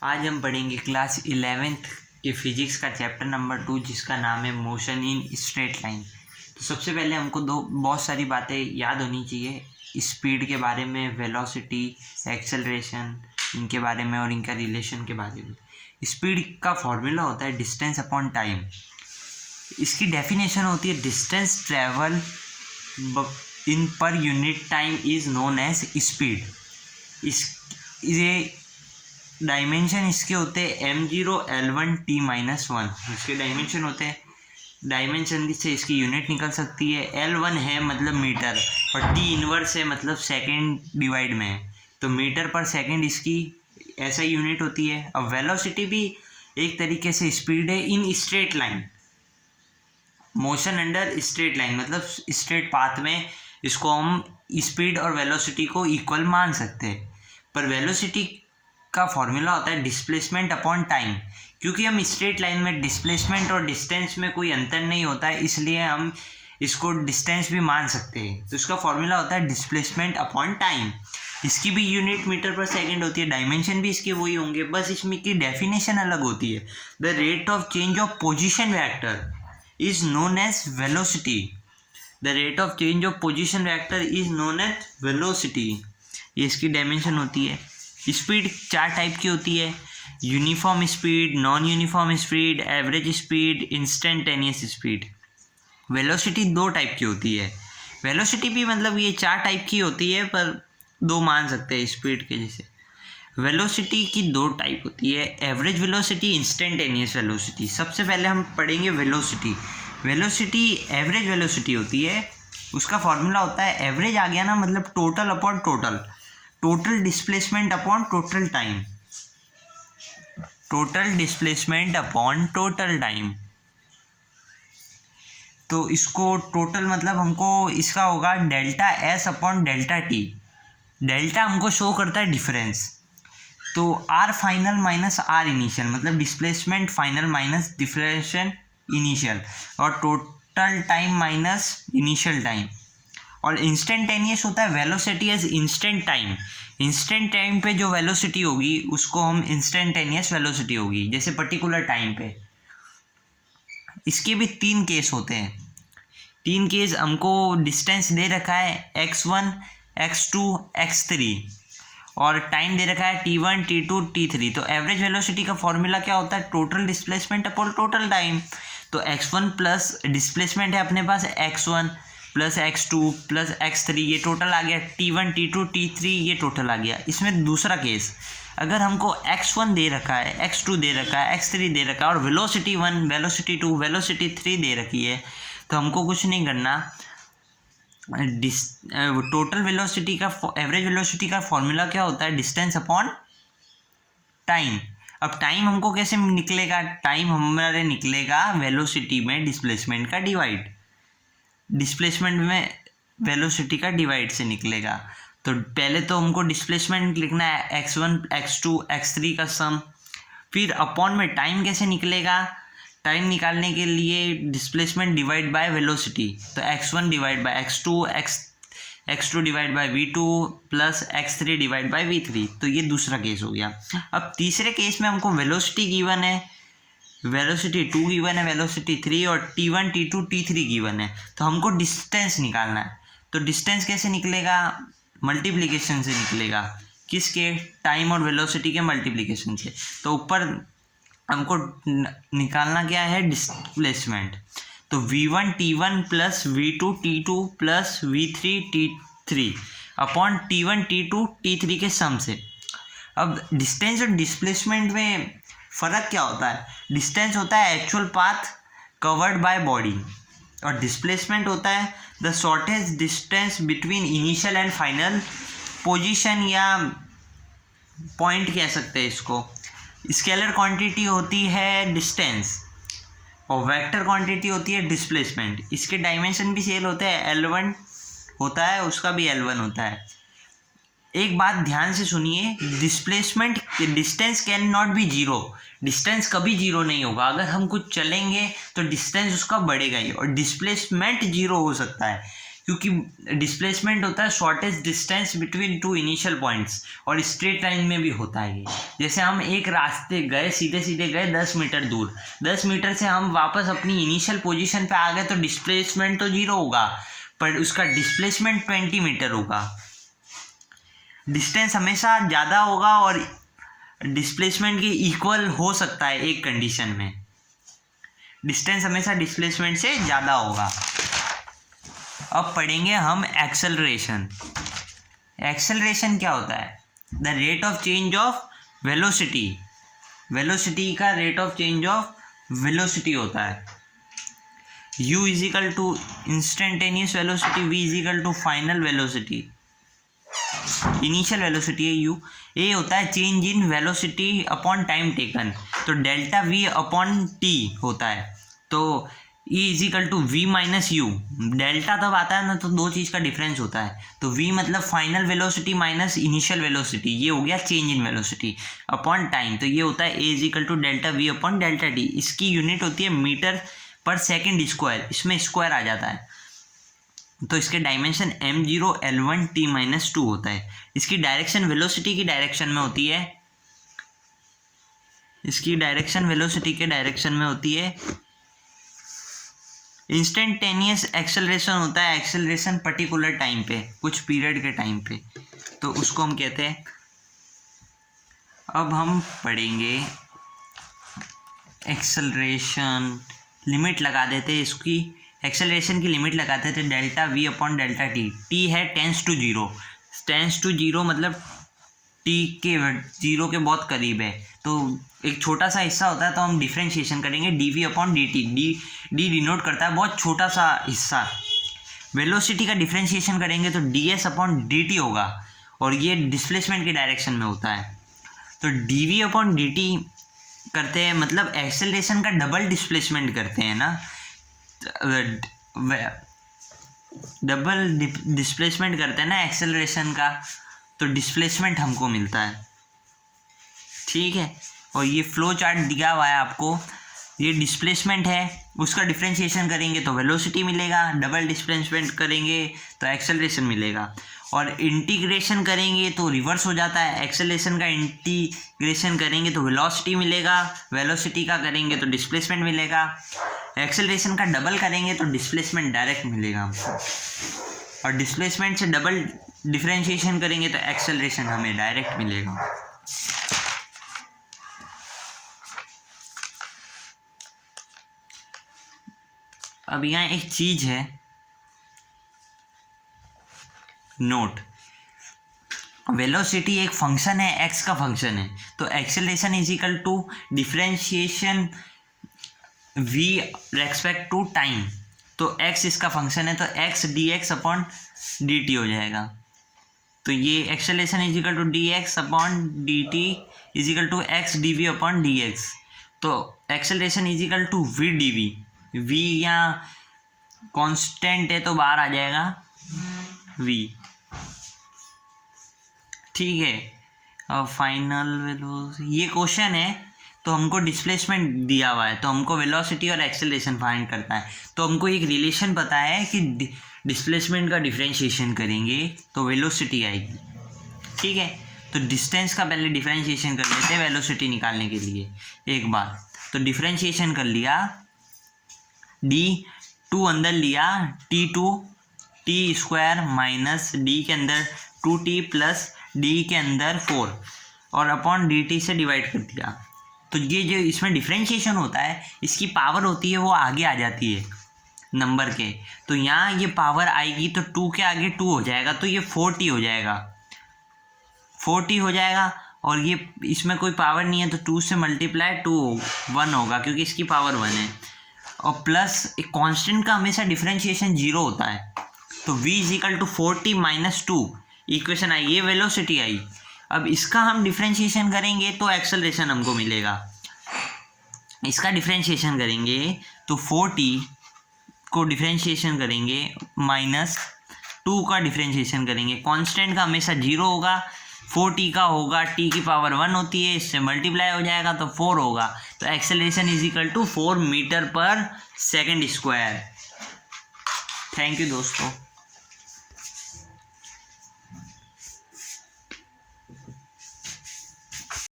आज हम पढ़ेंगे क्लास 11th के फिजिक्स का चैप्टर नंबर 2 जिसका नाम है मोशन इन स्ट्रेट लाइन। तो सबसे पहले हमको बहुत सारी बातें याद होनी चाहिए स्पीड के बारे में, वेलोसिटी, एक्सेलरेशन, इनके बारे में और इनका रिलेशन के बारे में। स्पीड का फॉर्मूला होता है डिस्टेंस अपॉन टाइम। इसकी डेफिनेशन होती है distance travel in per unit time is known as speed. ये डायमेंशन इसके होते हैं m0 l1 t-1। इसके डायमेंशन होते हैं, डायमेंशन से इसकी यूनिट निकल सकती है। l1 है मतलब मीटर और t इनवर्स है मतलब सेकंड डिवाइड में है, तो मीटर पर सेकंड इसकी ऐसा यूनिट होती है। अब वेलोसिटी भी एक तरीके से स्पीड है in straight line, motion under straight line मतलब स्ट्रेट पाथ में इसको हम स्पीड और वेलोसिटी को इक्वल मान सकते हैं। पर वेलोसिटी का फॉर्मूला होता है डिस्प्लेसमेंट अपॉन टाइम। क्योंकि हम स्ट्रेट लाइन में डिस्प्लेसमेंट और डिस्टेंस में कोई अंतर नहीं होता है, इसलिए हम इसको डिस्टेंस भी मान सकते हैं। तो इसका फॉर्मूला होता है डिस्प्लेसमेंट अपॉन टाइम। इसकी भी यूनिट मीटर पर सेकंड होती है, डायमेंशन भी इसके वही होंगे, बस इसमें की डेफिनेशन अलग होती है। The rate of change of position vector is known as velocity. The rate of change of position vector is known as velocity. ये इसकी डायमेंशन होती है। स्पीड चार टाइप की होती है, uniform speed, non uniform speed, average speed, instantaneous speed. Velocity दो type की होती है। वेलोसिटी भी मतलब ये चार टाइप की होती है पर दो मान सकते हैं स्पीड के जैसे। वेलोसिटी की दो टाइप होती है, एवरेज वेलोसिटी, इंस्टेंटेनियस वेलोसिटी। सबसे पहले हम पढ़ेंगे वेलोसिटी। वेलोसिटी एवरेज वेलोसिटी होती है, उसका फॉर्मूला होता है एवरेज आ गया ना मतलब total upon total, total displacement upon total time, total displacement upon total time. तो इसको टोटल मतलब हमको इसका होगा delta S upon delta T. Delta हमको शो करता है डिफरेंस, तो R final minus R initial मतलब displacement final minus differential initial, और total time minus initial time. और इंस्टेंटेनियस होता है velocity as instant time. Instant time पे जो वेलोसिटी होगी उसको हम इंस्टेंटेनियस वेलोसिटी होगी, जैसे पर्टिकुलर टाइम पे। इसके भी तीन केस होते हैं। तीन केस हमको डिस्टेंस दे रखा है x1, x2, x3 और टाइम दे रखा है t1, t2, t3। तो एवरेज वेलोसिटी का फॉर्मूला क्या होता है total displacement upon total time. तो x1 प्लस डिस्प्लेसमेंट है अपने पास x1 plus x2 plus x3, ये टोटल आ गया t1, t2, t3, ये टोटल आ गया। इसमें दूसरा केस, अगर हमको x1 दे रखा है, x2 दे रखा है, x3 दे रखा है और वेलोसिटी 1, वेलोसिटी 2, वेलोसिटी 3 दे रखी है, तो हमको कुछ नहीं करना। टोटल वेलोसिटी का एवरेज वेलोसिटी का फॉर्मूला क्या होता है डिस्टेंस अपॉन टाइम। अब टाइम हमको कैसे निकलेगा, टाइम हमारे निकलेगा वेलोसिटी में डिस्प्लेसमेंट का डिवाइड, डिस्प्लेसमेंट में वेलोसिटी का डिवाइड से निकलेगा। तो पहले तो हमको डिस्प्लेसमेंट लिखना है x1, x2, x3 का सम, फिर अपॉन में टाइम कैसे निकलेगा, टाइम निकालने के लिए डिस्प्लेसमेंट डिवाइड बाय वेलोसिटी, तो x1 divide by x2, x2 divide by v2 plus x3 divide by v3। तो ये दूसरा केस हो गया। अब तीसरे केस में हमको वेलोसिटी गिवन है, वेलोसिटी 2 गिवन है, वेलोसिटी 3 और t1, t2, t3 गिवन है, तो हमको डिस्टेंस निकालना है। तो डिस्टेंस कैसे निकलेगा, मल्टीप्लिकेशन से निकलेगा, किसके, टाइम और वेलोसिटी के मल्टीप्लिकेशन से। तो ऊपर हमको निकालना क्या है डिस्प्लेसमेंट, तो v1 t1 plus v2 t2 plus v3 t3 upon t1 t2 t3 के सम से। अब डिस्टेंस और डिस्प्लेसमेंट में फ़र्क क्या होता है, डिस्टेंस होता है actual path covered by body और डिस्प्लेसमेंट होता है the shortest distance between initial and final position, या पॉइंट कह सकते हैं इसको। स्केलर क्वांटिटी होती है डिस्टेंस और वेक्टर क्वांटिटी होती है डिस्प्लेसमेंट। इसके डायमेंशन भी सेम होते हैं, L1 होता है, उसका भी L1 होता है। एक बात ध्यान से सुनिए, displacement distance can not be zero, distance कभी जीरो नहीं होगा। अगर हम कुछ चलेंगे तो डिस्टेंस उसका बढ़ेगा ही, और डिस्प्लेसमेंट जीरो हो सकता है। क्योंकि डिस्प्लेसमेंट होता है shortest distance between two initial points, और स्ट्रेट लाइन में भी होता है ये। जैसे हम एक रास्ते गए, सीधे सीधे गए 10 मीटर दूर, 10 मीटर से हम वापस अपनी इनिशियल पोजीशन पे आ गए तो डिस्प्लेसमेंट तो 0 होगा, पर उसका डिस्प्लेसमेंट 20 मीटर होगा। डिस्टेंस हमेशा ज़्यादा होगा और डिस्प्लेसमेंट के इक्वल हो सकता है एक कंडीशन में। डिस्टेंस हमेशा डिस्प्लेसमेंट से ज़्यादा होगा। अब पढ़ेंगे हम एक्सेलरेशन। एक्सेलरेशन क्या होता है? The rate of change of velocity. Velocity का rate of change of velocity होता है। u is equal to instantaneous velocity, v is equal to final velocity. Initial velocity है u, ये होता है change in velocity upon time taken, तो delta v upon t होता है। तो e is equal to V minus U. Delta तब आता है ना तो दो चीज़ का डिफरेंस होता है, तो v मतलब final velocity minus initial velocity, ये हो गया change in velocity upon time, तो ये होता है a is equal to delta v upon delta t। इसकी यूनिट होती है मीटर पर सेकेंड स्क्वायर, इसमें स्क्वायर आ जाता है, तो इसके डायमेंशन m0 L1 t-2 होता है। इसकी डायरेक्शन वेलोसिटी की डायरेक्शन में होती है, इसकी डायरेक्शन वेलोसिटी के डायरेक्शन में होती है। इंस्टेंटेनियस एक्सेलरेशन होता है, एक्सेलरेशन पर्टिकुलर टाइम पे, कुछ पीरियड के टाइम पे, तो उसको हम कहते हैं। अब हम पढ़ेंगे एक्सेलरेशन। लिमिट लगा देते हैं इसकी, एक्सेलरेशन की लिमिट लगाते थे delta v upon delta T. T है टेंस टू जीरो मतलब टी के 0 के बहुत करीब है, तो एक छोटा सा हिस्सा होता है, तो हम डिफ्रेंशिएशन करेंगे dv upon dt। D denote करता है बहुत छोटा सा हिस्सा। वेलोसिटी का डिफ्रेंशिएशन करेंगे तो ds अपॉन dt होगा, और ये डिस्प्लेसमेंट के डायरेक्शन में होता है। तो dv अपॉन dt करते हैं, मतलब एक्सेलरेशन का डबल डिस्प्लेसमेंट करते हैं ना, डबल डिस्प्लेसमेंट करते हैं ना एक्सेलरेशन का, तो डिस्प्लेसमेंट हमको मिलता है। ठीक है, और ये फ्लो चार्ट दिया हुआ है आपको, ये डिस्प्लेसमेंट है, उसका डिफ्रेंशिएशन करेंगे तो वेलोसिटी मिलेगा, डबल डिस्प्लेसमेंट करेंगे तो एक्सेलरेशन मिलेगा, और इंटीग्रेशन करेंगे तो रिवर्स हो जाता है। एक्सेलरेशन का इंटीग्रेशन करेंगे तो वेलोसिटी मिलेगा, वेलोसिटी का करेंगे तो डिस्प्लेसमेंट मिलेगा, एक्सेलरेशन का डबल करेंगे तो डिस्प्लेसमेंट डायरेक्ट मिलेगा हमको, और डिस्प्लेसमेंट से डबल डिफरेंशिएशन करेंगे तो एक्सेलरेशन हमें डायरेक्ट मिलेगा। अब यहाँ एक चीज है, नोट, वेलोसिटी एक फंक्शन है, x का फंक्शन है, तो acceleration is equal to differentiation v respect to time, तो x इसका फंक्शन है, तो x dx अपॉन dt हो जाएगा। तो ये acceleration is equal to dx upon dt is equal to x dv upon dx, तो acceleration is equal to v dv। v यहाँ कांस्टेंट है तो बाहर आ जाएगा v। ठीक है, अब फाइनल वेलोसिटी, ये क्वेश्चन है तो हमको डिस्प्लेसमेंट दिया हुआ है, तो हमको वेलोसिटी और एक्सेलरेशन फाइंड करता है, तो हमको एक रिलेशन पता है कि डिस्प्लेसमेंट का डिफरेंशिएशन करेंगे तो वेलोसिटी आएगी। ठीक है, तो डिस्टेंस का पहले डिफरेंशिएशन कर लेते हैं वेलोसिटी निकालने के लिए एक बार। तो डिफरेंशिएशन कर लिया, d2 अंदर लिया, t2 T square minus D के अंदर 2t प्लस डी के अंदर 4 और अपॉन dt से डिवाइड कर दिया। तो ये जो इसमें डिफरेंशिएशन होता है, इसकी पावर होती है वो आगे आ जाती है नंबर के, तो यहाँ ये पावर आएगी तो 2 के आगे 2 हो जाएगा, तो ये 4t हो जाएगा, 4t हो जाएगा। और ये इसमें कोई पावर नहीं है तो 2 से मल्टीप्लाई 1 होगा क्योंकि इसकी पावर 1 है, और प्लस एक कांस्टेंट का हमेशा डिफरेंशिएशन 0 होता है, तो v is equal to 4t minus 2 equation आई, ये वेलोसिटी आई। अब इसका हम डिफरेंशिएशन करेंगे तो एक्सेलरेशन हमको मिलेगा, इसका डिफरेंशिएशन करेंगे तो 4t को डिफरेंशिएशन करेंगे माइनस 2 का डिफरेंशिएशन करेंगे, कांस्टेंट का हमेशा 0 होगा, 4t का होगा, t की पावर 1 होती है, इससे मल्टीप्लाई हो जाएगा तो 4 होगा, तो acceleration is equal to 4 metre per second square. Thank you दोस्तों।